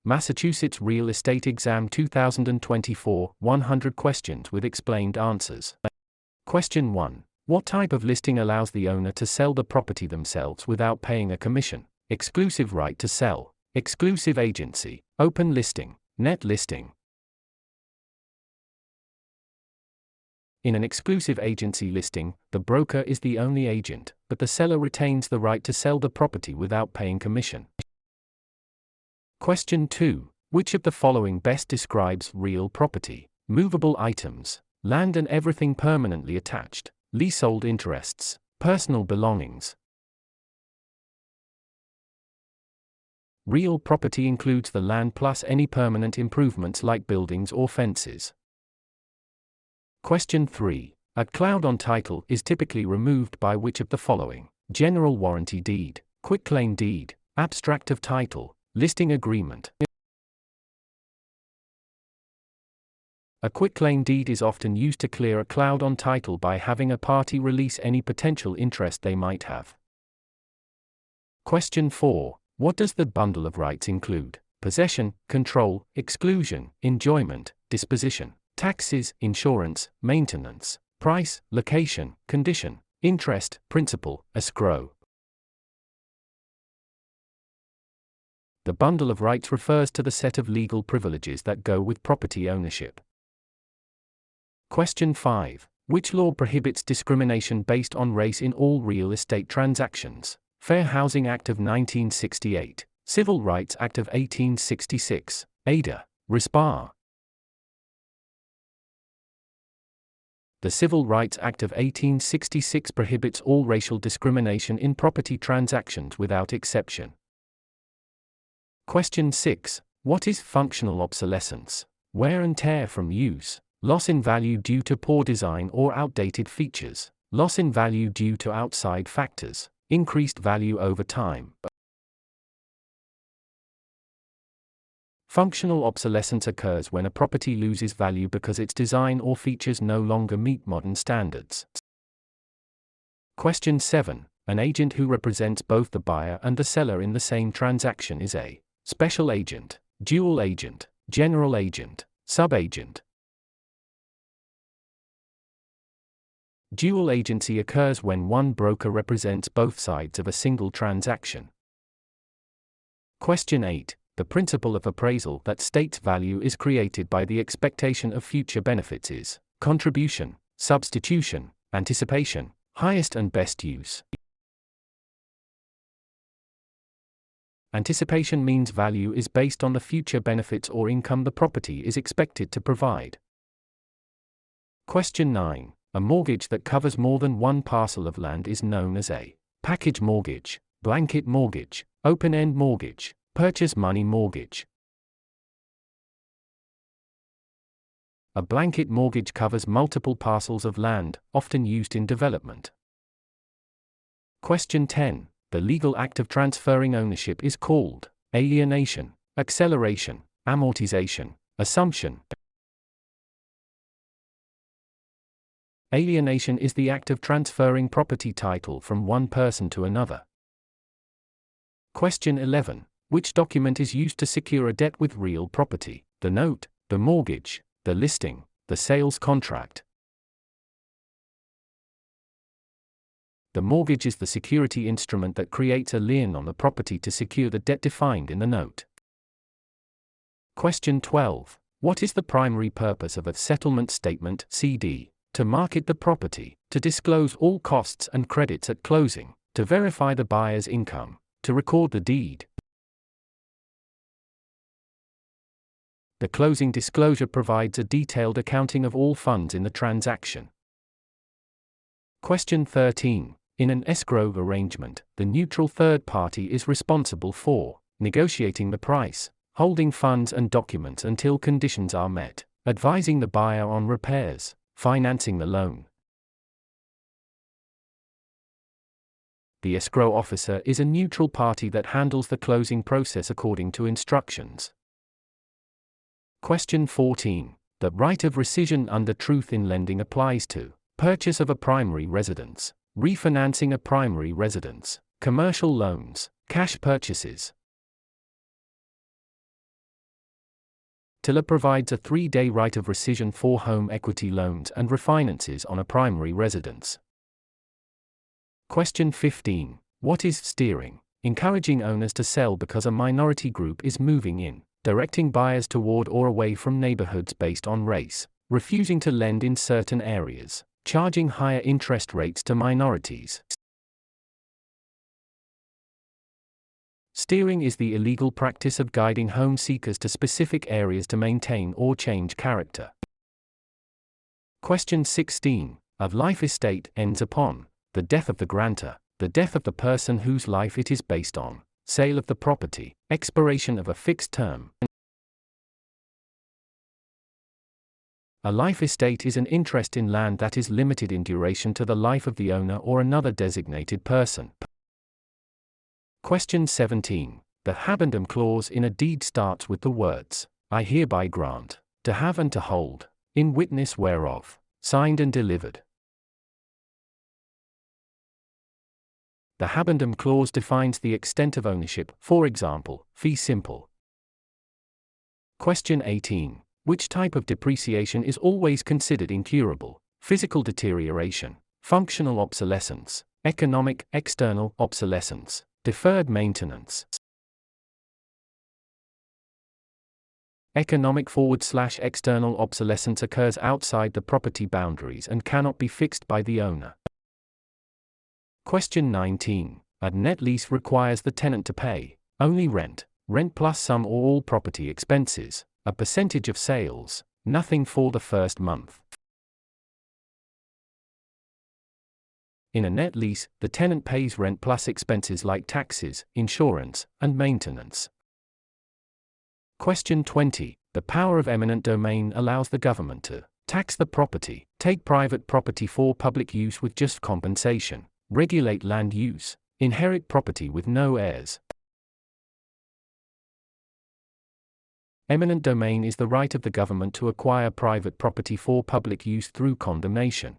Massachusetts Real Estate Exam 2024, 100 questions with explained answers. Question 1. What type of listing allows the owner to sell the property themselves without paying a commission? Exclusive right to sell, exclusive agency, open listing, net listing. In an exclusive agency listing, the broker is the only agent, but the seller retains the right to sell the property without paying commission. Question 2. Which of the following best describes real property? Movable items, land and everything permanently attached, leasehold interests, personal belongings. Real property includes the land plus any permanent improvements like buildings or fences. Question 3. A cloud on title is typically removed by which of the following? General warranty deed, quitclaim deed, abstract of title, listing agreement. A quitclaim deed is often used to clear a cloud on title by having a party release any potential interest they might have. Question 4. What does the bundle of rights include? Possession, control, exclusion, enjoyment, disposition, taxes, insurance, maintenance, price, location, condition, interest, principal, escrow. The bundle of rights refers to the set of legal privileges that go with property ownership. Question 5. Which law prohibits discrimination based on race in all real estate transactions? Fair Housing Act of 1968, Civil Rights Act of 1866, Ada, Rispar. The Civil Rights Act of 1866 prohibits all racial discrimination in property transactions without exception. Question 6. What is functional obsolescence? Wear and tear from use, loss in value due to poor design or outdated features, loss in value due to outside factors, increased value over time. Functional obsolescence occurs when a property loses value because its design or features no longer meet modern standards. Question 7. An agent who represents both the buyer and the seller in the same transaction is a special agent, dual agent, general agent, subagent. Dual agency occurs when one broker represents both sides of a single transaction. Question 8. The principle of appraisal that states value is created by the expectation of future benefits is contribution, substitution, anticipation, highest and best use. Anticipation means value is based on the future benefits or income the property is expected to provide. Question 9. A mortgage that covers more than one parcel of land is known as a package mortgage, blanket mortgage, open-end mortgage, purchase money mortgage. A blanket mortgage covers multiple parcels of land, often used in development. Question 10. The legal act of transferring ownership is called alienation, acceleration, amortization, assumption. Alienation is the act of transferring property title from one person to another. Question 11. Which document is used to secure a debt with real property? The note, the mortgage, the listing, the sales contract. The mortgage is the security instrument that creates a lien on the property to secure the debt defined in the note. Question 12. What is the primary purpose of a settlement statement (CD)? To market the property, to disclose all costs and credits at closing, to verify the buyer's income, to record the deed. The closing disclosure provides a detailed accounting of all funds in the transaction. Question 13. In an escrow arrangement, the neutral third party is responsible for negotiating the price, holding funds and documents until conditions are met, advising the buyer on repairs, financing the loan. The escrow officer is a neutral party that handles the closing process according to instructions. Question 14. The right of rescission under truth in lending applies to purchase of a primary residence, refinancing a primary residence, commercial loans, cash purchases. TILA provides a 3-day right of rescission for home equity loans and refinances on a primary residence. Question 15. What is steering? Encouraging owners to sell because a minority group is moving in, directing buyers toward or away from neighborhoods based on race, refusing to lend in certain areas, charging higher interest rates to minorities. Steering is the illegal practice of guiding home seekers to specific areas to maintain or change character. Question 16. A life estate ends upon the death of the grantor, the death of the person whose life it is based on, sale of the property, expiration of a fixed term. A life estate is an interest in land that is limited in duration to the life of the owner or another designated person. Question 17. The habendum clause in a deed starts with the words, I hereby grant, to have and to hold, in witness whereof, signed and delivered. The habendum clause defines the extent of ownership, for example, fee simple. Question 18. Which type of depreciation is always considered incurable? Physical deterioration, functional obsolescence, economic, external obsolescence, deferred maintenance. Economic / external obsolescence occurs outside the property boundaries and cannot be fixed by the owner. Question 19. A net lease requires the tenant to pay only rent, rent plus some or all property expenses, a percentage of sales, nothing for the first month. In a net lease, the tenant pays rent plus expenses like taxes, insurance, and maintenance. Question 20. The power of eminent domain allows the government to tax the property, take private property for public use with just compensation, regulate land use, inherit property with no heirs. Eminent domain is the right of the government to acquire private property for public use through condemnation.